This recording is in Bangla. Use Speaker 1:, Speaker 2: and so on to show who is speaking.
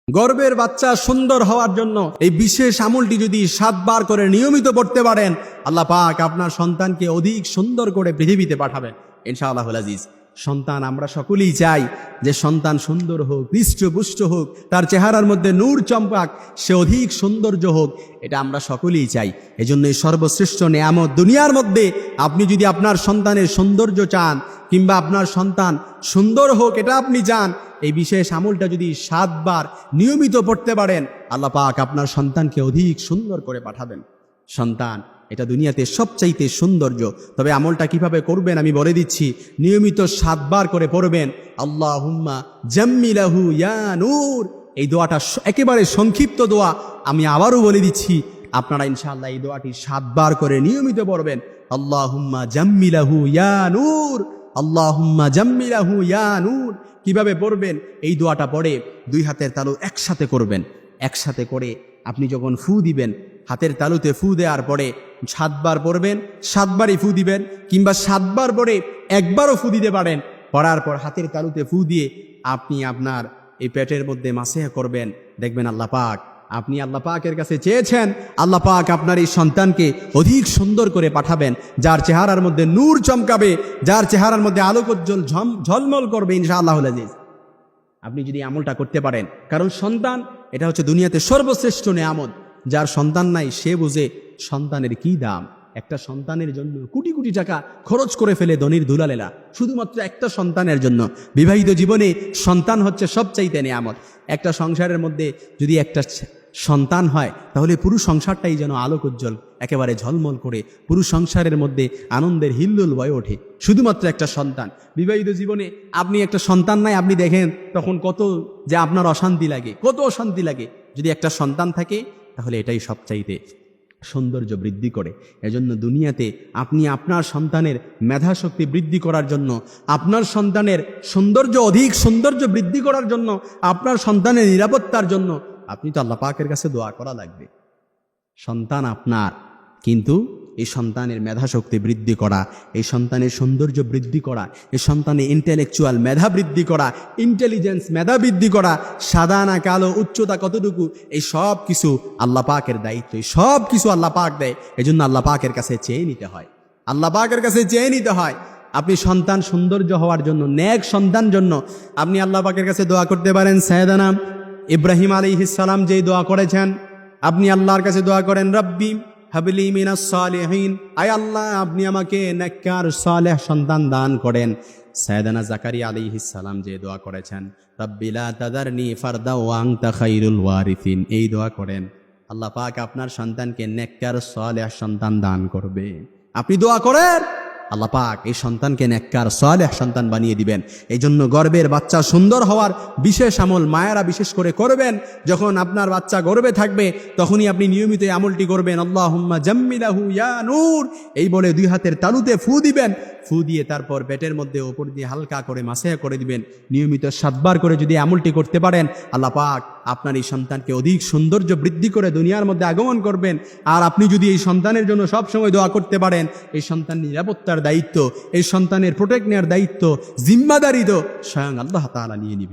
Speaker 1: গর্ভের বাচ্চা সুন্দর হওয়ার জন্য এই বিশেষ আমলটি যদি 7 বার করে নিয়মিত পড়তে পারেন, আল্লাহ পাক আপনার সন্তানকে অধিক সুন্দর করে পৃথিবীতে পাঠাবেন ইনশাআল্লাহুল আজিজ। সন্তান আমরা সকলেই চাই যে সন্তান সুন্দর হোক, হৃষ্টপুষ্ট হোক, তার চেহারার মধ্যে নূর চমকাক, সে অধিক সৌন্দর্য হোক, এটা আমরা সকলেই চাই। এজন্য এই সর্বশ্রেষ্ঠ নেয়ামত দুনিয়ার মধ্যে আপনি যদি আপনার সন্তানের সৌন্দর্য চান কিংবা আপনার সন্তান সুন্দর হোক এটা আপনি চান, এই বিশেষ আমলটা যদি 7 বার নিয়মিত পড়তে পারেন, আল্লাহ পাক আপনার সন্তানকে অধিক সুন্দর করে পাঠাবেন। সন্তান এটা দুনিয়াতে সবচাইতে সৌন্দর্য। তবে আমলটা কিভাবে করবেন আমি বলে দিচ্ছি। নিয়মিত 7 বার করে পড়বেন আল্লাহুম্মা জাম্মিলাহু ইয়া নূর। এই দোয়াটা একেবারে সংক্ষিপ্ত দোয়া, আমি আবারও বলে দিচ্ছি, আপনারা ইনশাআল্লাহ এই দোয়াটি 7 বার করে নিয়মিত পড়বেন আল্লাহুম্মা জাম্মিলাহু ইয়া নূর, আল্লাহুম্মা জাম্মিলাহু ইয়া নূর। কিভাবে পড়বেন? এই দোয়াটা পড়ে 2 হাতের তালু একসাথে করবেন। একসাথে করে আপনি যখন ফু দিবেন, হাতের তালুতে ফু দেওয়ার পরে 7 বার পড়বেন, 7 বারই ফু দিবেন, কিংবা 7 বার পরে একবারও ফু দিতে পারেন। পড়ার পর হাতের তালুতে ফু দিয়ে আপনি আপনার এই পেটের মধ্যে মাসেহ করবেন। দেখবেন আল্লাহ পাক, আপনি আল্লাহ পাকের কাছে চেয়েছেন, আল্লাহ পাক আপনার এই সন্তানকে অধিক সুন্দর করে পাঠাবেন, যার চেহারার মধ্যে নূর চমকাবে, যার চেহারার মধ্যে আলোকোজ্জ্বল ঝলমল করবে ইনশাআল্লাহুল আজিজ। আপনি যদি আমলটা করতে পারেন, কারণ সন্তান এটা হচ্ছে দুনিয়াতে সর্বশ্রেষ্ঠ নেয়ামত। যার সন্তান নাই সে বুঝে সন্তানের কি দাম। একটা সন্তানের জন্য কোটি কোটি টাকা খরচ করে ফেলে ধনীর দুলালেরা, শুধুমাত্র একটা সন্তানের জন্য। বিবাহিত জীবনে সন্তান হচ্ছে সবচাইতে নেয়ামত। একটা সংসারের মধ্যে যদি একটা সন্তান হয়, তাহলে পুরো সংসারটাই যেন আলোকোজ্জ্বল একেবারে ঝলমল করে, পুরো সংসারের মধ্যে আনন্দের হিল্লোল বয়ে ওঠে শুধুমাত্র একটা সন্তান। বিবাহিত জীবনে আপনি একটা সন্তান নাই, আপনি দেখেন তখন কত যে আপনার অশান্তি লাগে, কত অশান্তি লাগে। যদি একটা সন্তান থাকে তাহলে এটাই সবচাইতে সৌন্দর্য বৃদ্ধি করে। এজন্য দুনিয়াতে আপনি আপনার সন্তানের মেধাশক্তি বৃদ্ধি করার জন্য, আপনার সন্তানের সৌন্দর্য অধিক সৌন্দর্য বৃদ্ধি করার জন্য, আপনার সন্তানের নিরাপত্তার জন্য আপনি তো আল্লাহ পাকের কাছে দোয়া করা লাগবে। সন্তান আপনার, কিন্তু এই সন্তানের মেধাশক্তি বৃদ্ধি করা, এই সন্তানের সৌন্দর্য বৃদ্ধি করা, এই সন্তানের ইন্টেলেকচুয়াল মেধা বৃদ্ধি করা, ইন্টেলিজেন্স মেধা বৃদ্ধি করা, সাদা না কালো, উচ্চতা কতটুকু, এই সব কিছু আল্লাহ পাকের দায়িত্ব। এই সব কিছু আল্লাহ পাক দেয়। এই জন্য আল্লাহ পাকের কাছে চেয়ে নিতে হয়, আল্লাহ পাকের কাছে চেয়ে নিতে হয়। আপনি সন্তান সৌন্দর্য হওয়ার জন্য, নেক সন্তান জন্য আপনি আল্লাহ পাকের কাছে দোয়া করতে পারেন। সাইয়েদানা ইব্রাহিম আলাইহিস সালাম যেই দোয়া করেছেন, আপনি আল্লাহর কাছে দোয়া করেন, রব্বি হাবলি মিনাস সালিহিন, আয় আল্লাহ আপনি আমাকে নেককার সালেহ সন্তান দান করেন। সাইয়েদানা জাকারিয়া আলাইহিস সালাম যে দোয়া করেছেন, রব্বি লা তাযারনি ফারদা ওয়া আনতা খায়রুল ওয়ারিসিন, এই দোয়া করেন। আল্লাহ পাক আপনার সন্তানকে নেককার সালেহ সন্তান দান করবে। আপনি দোয়া করেন, আল্লাহ পাক এই সন্তানকে নেককার সালেহ সন্তান বানিয়ে দিবেন। এই জন্য গর্ভের বাচ্চা সুন্দর হওয়ার বিশেষ আমল মায়েরা বিশেষ করে করবেন। যখন আপনার বাচ্চা গর্ভে থাকবে তখনই আপনি নিয়মিত এই আমলটি করবেন, আল্লাহুম্মা জাম্মিলাহু ইয়া নূর, এই বলে 2 হাতের তালুতে ফু দিবেন। ফু দিয়ে তারপর পেটের মধ্যে ওপর দিয়ে হালকা করে মাসেহ করে দিবেন। নিয়মিত 7 বার করে যদি আমলটি করতে পারেন, আল্লাহ পাক আপনার এই সন্তানকে অধিক সৌন্দর্য বৃদ্ধি করে দুনিয়ার মধ্যে আগমন করবেন। আর আপনি যদি এই সন্তানের জন্য সব সময় দোয়া করতে পারেন, এই সন্তান নিরাপত্তার দায়িত্ব, এই সন্তানের প্রোটেক্ট নেওয়ার দায়িত্ব, জিম্মাদারি তো স্বয়ং আল্লাহ তাআলা নিয়ে নেবেন।